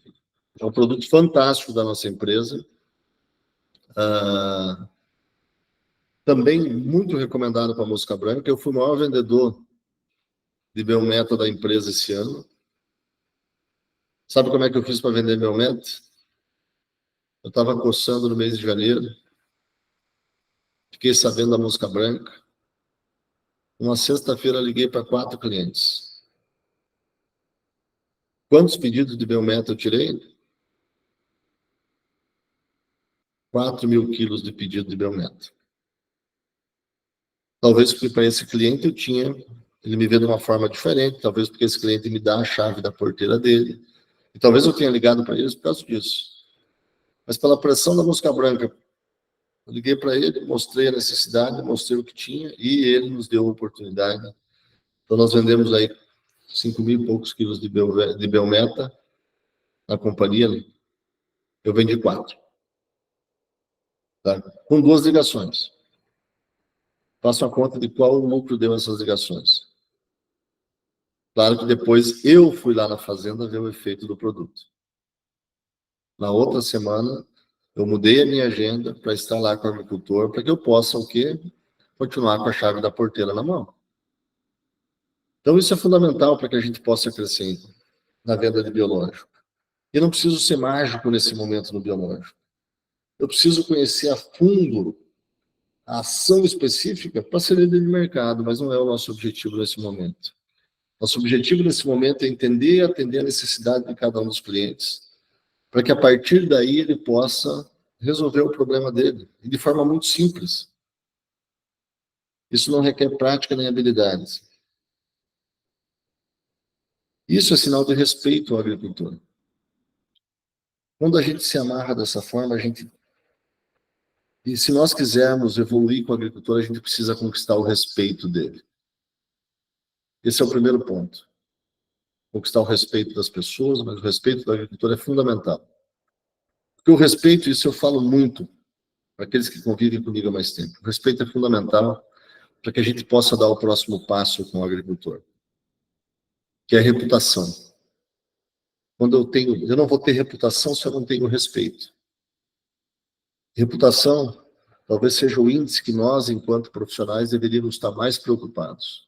É um produto fantástico da nossa empresa. Também muito recomendado para a mosca branca. Eu fui o maior vendedor de Biometa da empresa esse ano. Sabe como é que eu fiz para vender Biometa? Eu estava coçando no mês de janeiro. Fiquei sabendo da mosca branca. Uma sexta-feira liguei para 4 clientes. Quantos pedidos de Biometa eu tirei? 4.000 quilos de pedido de Biometa. Talvez porque para esse cliente ele me vê de uma forma diferente, talvez porque esse cliente me dá a chave da porteira dele, e talvez eu tenha ligado para eles por causa disso. Mas pela pressão da mosca branca, eu liguei para ele, mostrei a necessidade, mostrei o que tinha, e ele nos deu a oportunidade. Então nós vendemos aí 5.000 e poucos quilos de Biometa na companhia. Eu vendi 4. Tá? Com 2 ligações. Faço a conta de qual o lucro deu essas ligações. Claro que depois eu fui lá na fazenda ver o efeito do produto. Na outra semana, eu mudei a minha agenda para estar lá com o agricultor, para que eu possa o quê? Continuar com a chave da porteira na mão. Então isso é fundamental para que a gente possa crescer na venda de biológico. E não preciso ser mágico nesse momento no biológico. Eu preciso conhecer a fundo a ação específica para ser líder de mercado, mas não é o nosso objetivo nesse momento. Nosso objetivo nesse momento é entender e atender a necessidade de cada um dos clientes, para que a partir daí ele possa resolver o problema dele, e de forma muito simples. Isso não requer prática nem habilidades. Isso é sinal de respeito ao agricultor. Quando a gente se amarra dessa forma, e se nós quisermos evoluir com o agricultor, a gente precisa conquistar o respeito dele. Esse é o primeiro ponto. Conquistar o respeito das pessoas, mas o respeito do agricultor é fundamental. Porque o respeito, isso eu falo muito para aqueles que convivem comigo há mais tempo. O respeito é fundamental para que a gente possa dar o próximo passo com o agricultor, que é a reputação. Eu não vou ter reputação se eu não tenho respeito. Reputação talvez seja o índice que nós, enquanto profissionais, deveríamos estar mais preocupados.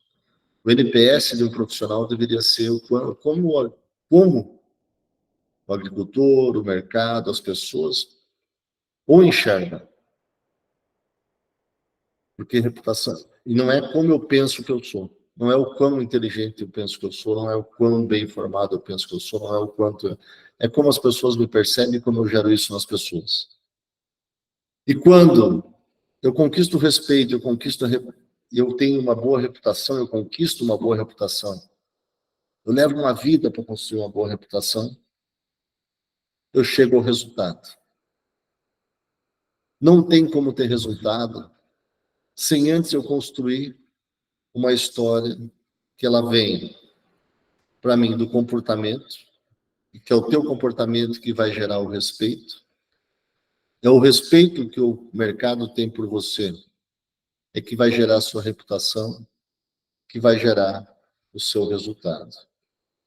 O NPS de um profissional deveria ser como o agricultor, o mercado, as pessoas o enxergam. Porque reputação... E não é como eu penso que eu sou. Não é o quão inteligente eu penso que eu sou, não é o quão bem informado eu penso que eu sou, não é o quanto... É como as pessoas me percebem e como eu gero isso nas pessoas. E quando eu conquisto o respeito, eu tenho uma boa reputação, eu conquisto uma boa reputação, eu levo uma vida para construir uma boa reputação, eu chego ao resultado. Não tem como ter resultado sem antes eu construir uma história que ela vem para mim do comportamento, que é o teu comportamento que vai gerar o respeito, é o respeito que o mercado tem por você, é que vai gerar a sua reputação, que vai gerar o seu resultado.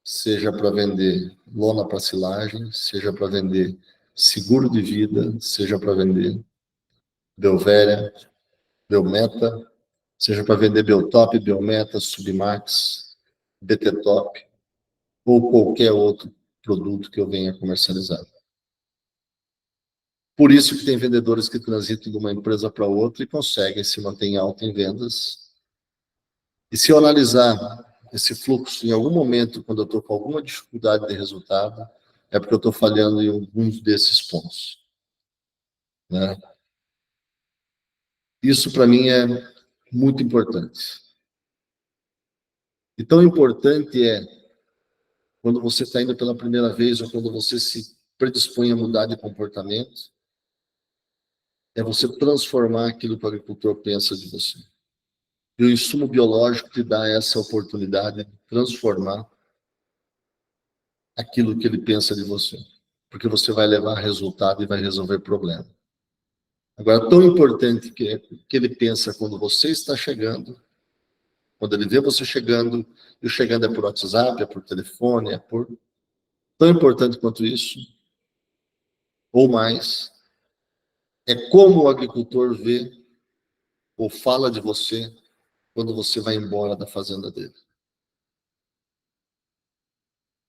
Seja para vender lona para silagem, seja para vender seguro de vida, seja para vender Biovelha, Biometa, seja para vender Biotop, Biometa, Submax, BT Top, ou qualquer outro produto que eu venha comercializar. Por isso que tem vendedores que transitam de uma empresa para outra e conseguem se manter em alta em vendas. E se eu analisar esse fluxo em algum momento, quando eu estou com alguma dificuldade de resultado, é porque eu estou falhando em alguns desses pontos, né? Isso, para mim, é muito importante. E tão importante é, quando você está indo pela primeira vez ou quando você se predispõe a mudar de comportamento, é você transformar aquilo que o agricultor pensa de você. E o insumo biológico te dá essa oportunidade de transformar aquilo que ele pensa de você. Porque você vai levar resultado e vai resolver problema. Agora, tão importante que é que ele pensa quando você está chegando, quando ele vê você chegando, e o chegando é por WhatsApp, é por telefone, é por... Tão importante quanto isso, ou mais, é como o agricultor vê ou fala de você quando você vai embora da fazenda dele.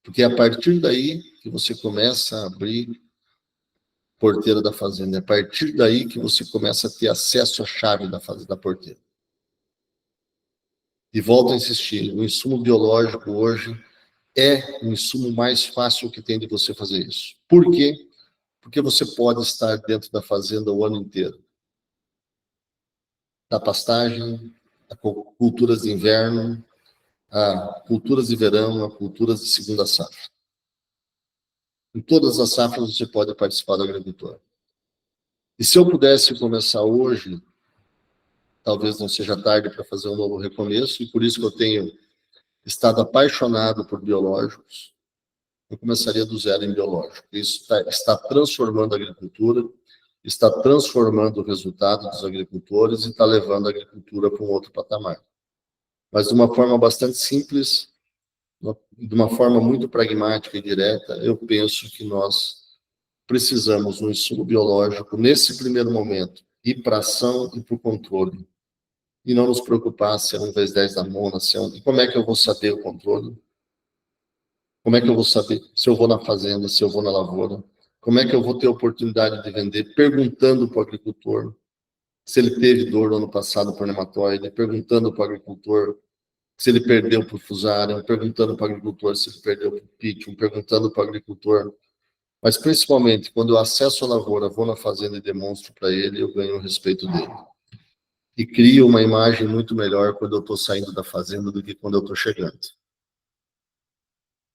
Porque é a partir daí que você começa a abrir a porteira da fazenda. É a partir daí que você começa a ter acesso à chave da fazenda, da porteira. E volto a insistir, o insumo biológico hoje é o insumo mais fácil que tem de você fazer isso. Por quê? Porque você pode estar dentro da fazenda o ano inteiro. Da pastagem, a culturas de inverno, a culturas de verão, a culturas de segunda safra. Em todas as safras você pode participar do agricultor. E se eu pudesse começar hoje, talvez não seja tarde para fazer um novo recomeço, e por isso que eu tenho estado apaixonado por biológicos, eu começaria do zero em biológico. Isso está transformando a agricultura, está transformando o resultado dos agricultores e está levando a agricultura para um outro patamar. Mas de uma forma bastante simples, de uma forma muito pragmática e direta, eu penso que nós precisamos de um insumo biológico nesse primeiro momento, ir para ação e para o controle. E não nos preocupar se é 1/10 da mona, se é e como é que eu vou saber o controle? Como é que eu vou saber se eu vou na fazenda, se eu vou na lavoura? Como é que eu vou ter oportunidade de vender? Perguntando para o agricultor se ele teve dor no ano passado por nematóide, perguntando para o agricultor se ele perdeu para o fusário, perguntando para o agricultor se ele perdeu para o pitium, perguntando para o agricultor. Mas, principalmente, quando eu acesso a lavoura, vou na fazenda e demonstro para ele, eu ganho o respeito dele. E crio uma imagem muito melhor quando eu estou saindo da fazenda do que quando eu estou chegando.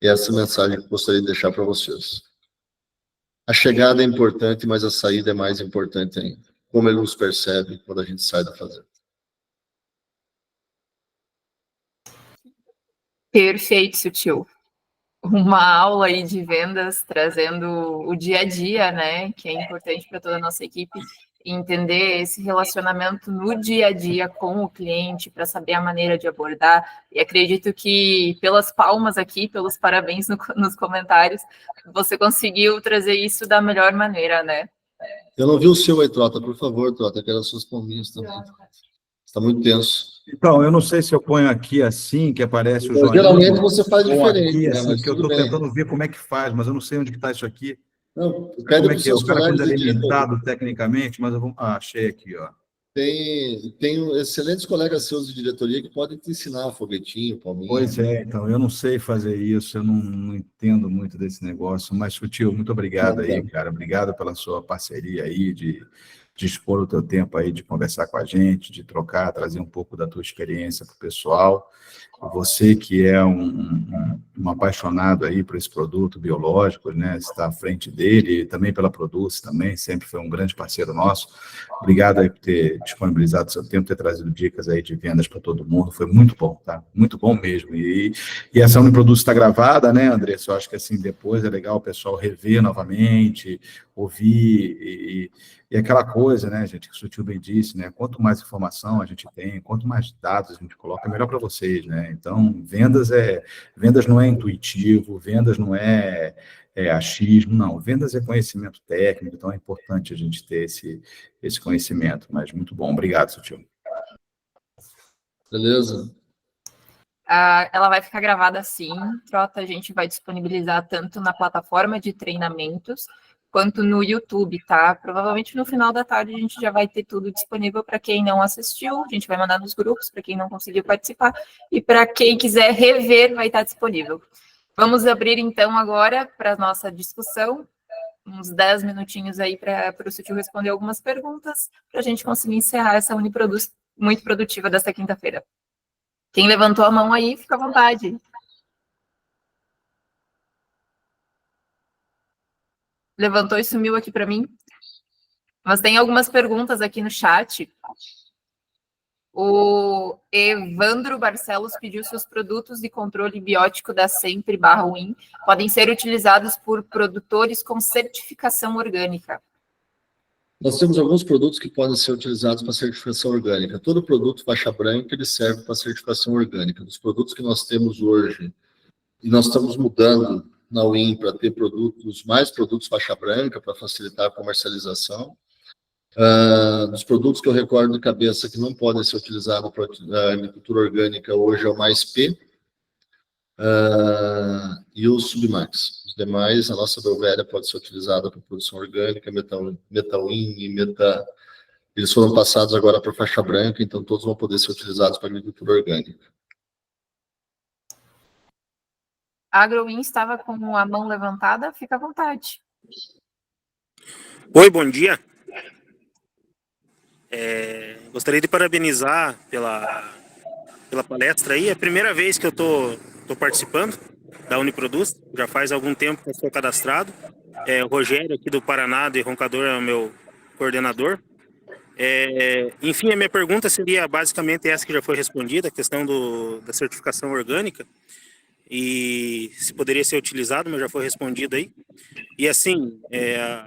E essa é a mensagem que eu gostaria de deixar para vocês. A chegada é importante, mas a saída é mais importante ainda. Como ele nos percebe quando a gente sai da fazenda. Perfeito, Sutil. Uma aula aí de vendas, trazendo o dia a dia, né, que é importante para toda a nossa equipe, entender esse relacionamento no dia a dia com o cliente, para saber a maneira de abordar, e acredito que pelas palmas aqui, pelos parabéns nos comentários, você conseguiu trazer isso da melhor maneira, né? Eu não vi o seu aí, Trota, por favor, Trota, eu quero as suas palminhas também. Está muito tenso. Então, eu não sei se eu ponho aqui assim, que aparece o joinha. Geralmente você faz ou diferente, aqui, né? assim, Mas porque eu tudo estou bem. tentando ver como é que faz, mas eu não sei onde está isso aqui. Não, Como pede é para os que é? seus O cara colegas coisa de diretoria. limitado tecnicamente, mas eu vou... Ah, achei aqui, ó. Tem excelentes colegas seus de diretoria que podem te ensinar foguetinho, palminha. Pois é, então, eu não sei fazer isso, eu não entendo muito desse negócio, mas, Sutil, muito obrigado aí, cara, obrigado pela sua parceria aí, de expor o teu tempo aí, de conversar com a gente, de trocar, trazer um pouco da tua experiência para o pessoal. Você que é um apaixonado aí por esse produto biológico, né, está à frente dele, e também pela Produce também, sempre foi um grande parceiro nosso. Obrigado aí por ter disponibilizado seu tempo, ter trazido dicas aí de vendas para todo mundo, foi muito bom, tá? Muito bom mesmo. E essa Uniproduce está gravada, né, Andressa? Eu acho que assim, depois é legal o pessoal rever novamente, ouvir e aquela coisa, né, gente, que o Sutil bem disse, né, quanto mais informação a gente tem, quanto mais dados a gente coloca, é melhor para vocês, né, então vendas não é intuitivo, vendas não é achismo, não, vendas é conhecimento técnico, então é importante a gente ter esse conhecimento, mas muito bom, obrigado, Sutil. Beleza? Ela vai ficar gravada sim, Trota, a gente vai disponibilizar tanto na plataforma de treinamentos quanto no YouTube, tá? Provavelmente no final da tarde a gente já vai ter tudo disponível para quem não assistiu, a gente vai mandar nos grupos para quem não conseguiu participar, e para quem quiser rever vai estar disponível. Vamos abrir então agora para a nossa discussão, uns 10 minutinhos aí para o Sutil responder algumas perguntas, para a gente conseguir encerrar essa Uniproduz muito produtiva desta quinta-feira. Quem levantou a mão aí, fica à vontade. Levantou e sumiu aqui para mim. Mas tem algumas perguntas aqui no chat. O Evandro Barcelos pediu se os produtos de controle biótico da Sempre/Win podem ser utilizados por produtores com certificação orgânica. Nós temos alguns produtos que podem ser utilizados para certificação orgânica. Todo produto faixa branca, ele serve para certificação orgânica. Dos produtos que nós temos hoje, e nós estamos mudando na Win para ter mais produtos faixa branca, para facilitar a comercialização. Dos produtos que eu recordo de cabeça que não podem ser utilizados para agricultura orgânica hoje é o Mais P e o Submax. Os demais, a nossa Belvéria pode ser utilizada para produção orgânica, Metal-In e eles foram passados agora para faixa branca, então todos vão poder ser utilizados para agricultura orgânica. A AgroWin estava com a mão levantada, fica à vontade. Oi, bom dia. Gostaria de parabenizar pela palestra aí. É a primeira vez que eu tô participando da Uniproduz, já faz algum tempo que eu estou cadastrado. O Rogério aqui do Paraná, de Roncador, é o meu coordenador. Enfim, a minha pergunta seria basicamente essa que já foi respondida, a questão da certificação orgânica, e se poderia ser utilizado, mas já foi respondido aí. E assim,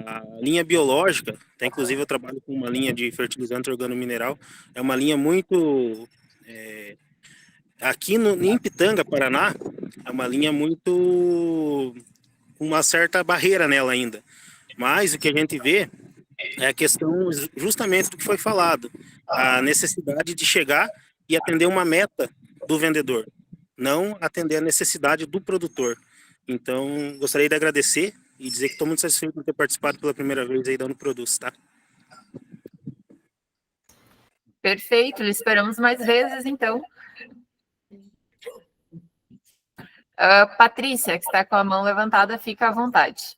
a linha biológica, até inclusive eu trabalho com uma linha de fertilizante organomineral, é uma linha muito... aqui em Pitanga, Paraná, é uma linha muito... uma certa barreira nela ainda. Mas o que a gente vê é a questão justamente do que foi falado, a necessidade de chegar e atender uma meta do vendedor, não atender a necessidade do produtor. Então, gostaria de agradecer e dizer que estou muito satisfeito por ter participado pela primeira vez aí da Uniproduz, tá? Perfeito, esperamos mais vezes, então. Patrícia, que está com a mão levantada, fica à vontade.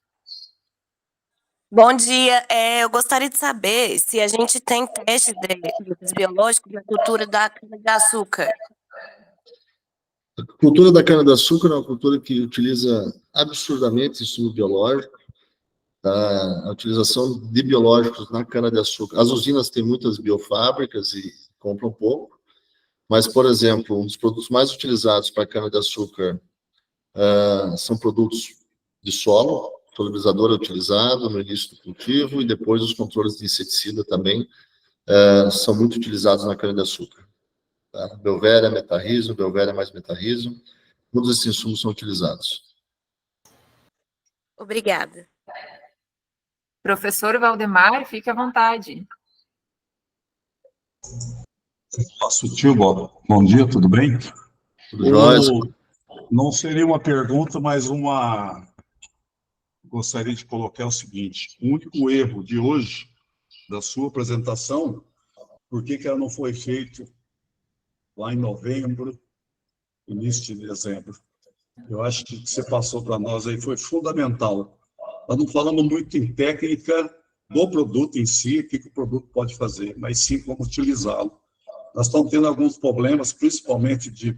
Bom dia, eu gostaria de saber se a gente tem testes biológicos na cultura da cana-de-açúcar. A cultura da cana-de-açúcar é uma cultura que utiliza absurdamente insumo biológico, tá? A utilização de biológicos na cana-de-açúcar. As usinas têm muitas biofábricas e compram pouco, mas, por exemplo, um dos produtos mais utilizados para cana-de-açúcar são produtos de solo. O solubilizador é utilizado no início do cultivo e depois os controles de inseticida também são muito utilizados na cana-de-açúcar. Tá? Belvéria, metarrizo, Belvéria mais metarrizo, todos esses insumos são utilizados. Obrigada. Professor Valdemar, fique à vontade. Sutil, bom dia, tudo bem? Tudo jóia? Não seria uma pergunta, mas gostaria de colocar o seguinte: o único erro de hoje, da sua apresentação, por que ela não foi feita lá em novembro, início de dezembro? Eu acho que o que você passou para nós aí foi fundamental. Nós não falamos muito em técnica do produto em si, o que o produto pode fazer, mas sim como utilizá-lo. Nós estamos tendo alguns problemas, principalmente de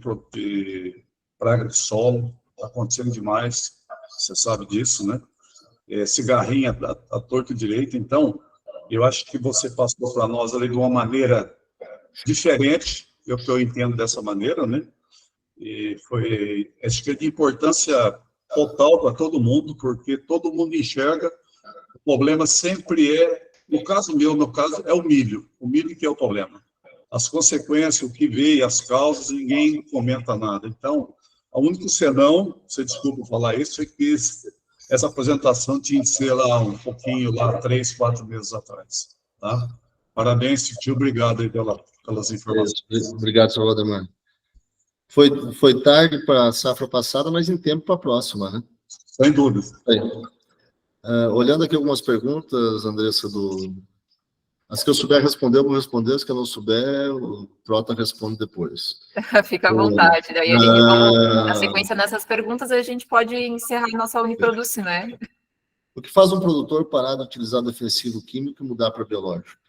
praga de solo, está acontecendo demais, você sabe disso, né? Cigarrinha à torta e direita. Então, eu acho que você passou para nós ali de uma maneira diferente, eu que eu entendo dessa maneira, né? E acho que é de importância total para todo mundo, porque todo mundo enxerga, o problema sempre no meu caso, é o milho que é o problema. As consequências, o que veio, as causas, ninguém comenta nada. Então, o único senão, você desculpa falar isso, é que essa apresentação tinha que ser lá um pouquinho, lá 3, 4 meses atrás. Tá? Parabéns, tio, obrigado aí pela pelas informações. Obrigado, senhor Valdemar. Foi tarde para a safra passada, mas em tempo para a próxima, né? Sem dúvida. Olhando aqui algumas perguntas, Andressa, as que eu souber responder, eu vou responder. As que eu não souber, o Trota responde depois. Fica à vontade. Daí a gente, na sequência nessas perguntas, a gente pode encerrar a nossa Uniproduce, né? O que faz um produtor parar de utilizar defensivo químico e mudar para biológico?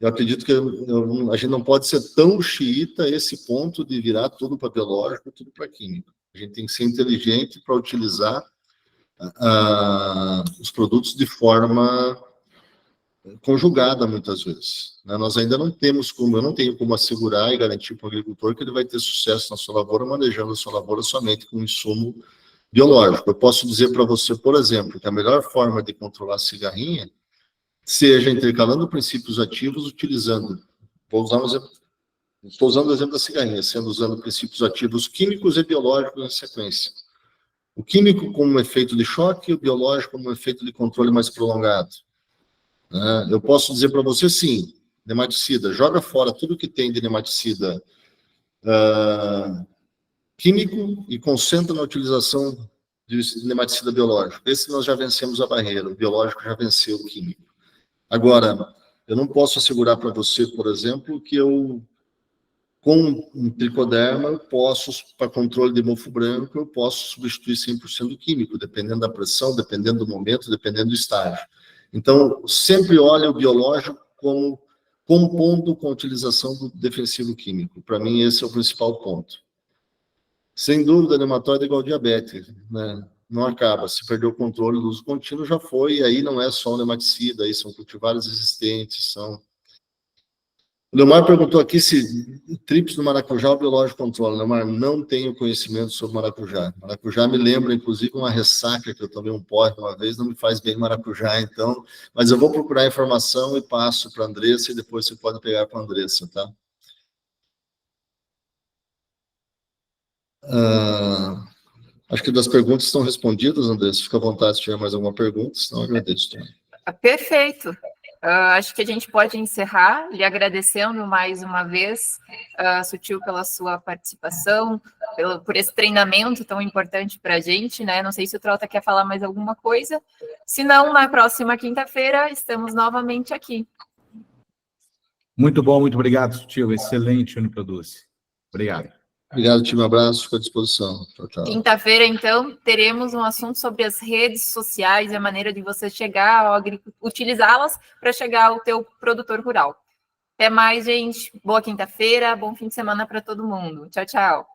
Eu acredito que a gente não pode ser tão xiita a esse ponto de virar tudo para biológico, tudo para químico. A gente tem que ser inteligente para utilizar os produtos de forma conjugada, muitas vezes. Né? Nós ainda não temos como, eu não tenho como assegurar e garantir para o agricultor que ele vai ter sucesso na sua lavoura, manejando a sua lavoura somente com insumo biológico. Eu posso dizer para você, por exemplo, que a melhor forma de controlar a cigarrinha seja intercalando princípios ativos, utilizando, estou usando o exemplo da cigarrinha, usando princípios ativos químicos e biológicos em sequência. O químico como um efeito de choque e o biológico como um efeito de controle mais prolongado. Eu posso dizer para você, sim, nematicida, joga fora tudo que tem de nematicida químico e concentra na utilização de nematicida biológico. Esse nós já vencemos a barreira, o biológico já venceu o químico. Agora, eu não posso assegurar para você, por exemplo, que com um tricoderma, eu posso, para controle de mofo branco, eu posso substituir 100% do químico, dependendo da pressão, dependendo do momento, dependendo do estágio. Então, sempre olha o biológico como compondo com a utilização do defensivo químico. Para mim, esse é o principal ponto. Sem dúvida, nematóide é igual diabetes, né? Não acaba. Se perder o controle do uso contínuo, já foi, e aí não é só o nematicida, aí são cultivares existentes, são... O Leomar perguntou aqui se trips no maracujá ou biológico controla. Leomar, não tenho conhecimento sobre maracujá. Maracujá me lembra, inclusive, uma ressaca que eu tomei um porre uma vez, não me faz bem maracujá, então... Mas eu vou procurar informação e passo para a Andressa, e depois você pode pegar com a Andressa, tá? Acho que das perguntas estão respondidas, Andressa. Fica à vontade se tiver mais alguma pergunta, senão eu agradeço também. Perfeito. Acho que a gente pode encerrar, lhe agradecendo mais uma vez, Sutil, pela sua participação, por esse treinamento tão importante para a gente, né? Não sei se o Trota quer falar mais alguma coisa. Se não, na próxima quinta-feira, estamos novamente aqui. Muito bom, muito obrigado, Sutil. Excelente Uniproduce. Obrigado. Obrigado, time. Um abraço, fico à disposição. Tchau, tchau. Quinta-feira, então, teremos um assunto sobre as redes sociais e a maneira de você chegar ao agricultor, utilizá-las para chegar ao teu produtor rural. Até mais, gente. Boa quinta-feira, bom fim de semana para todo mundo. Tchau, tchau.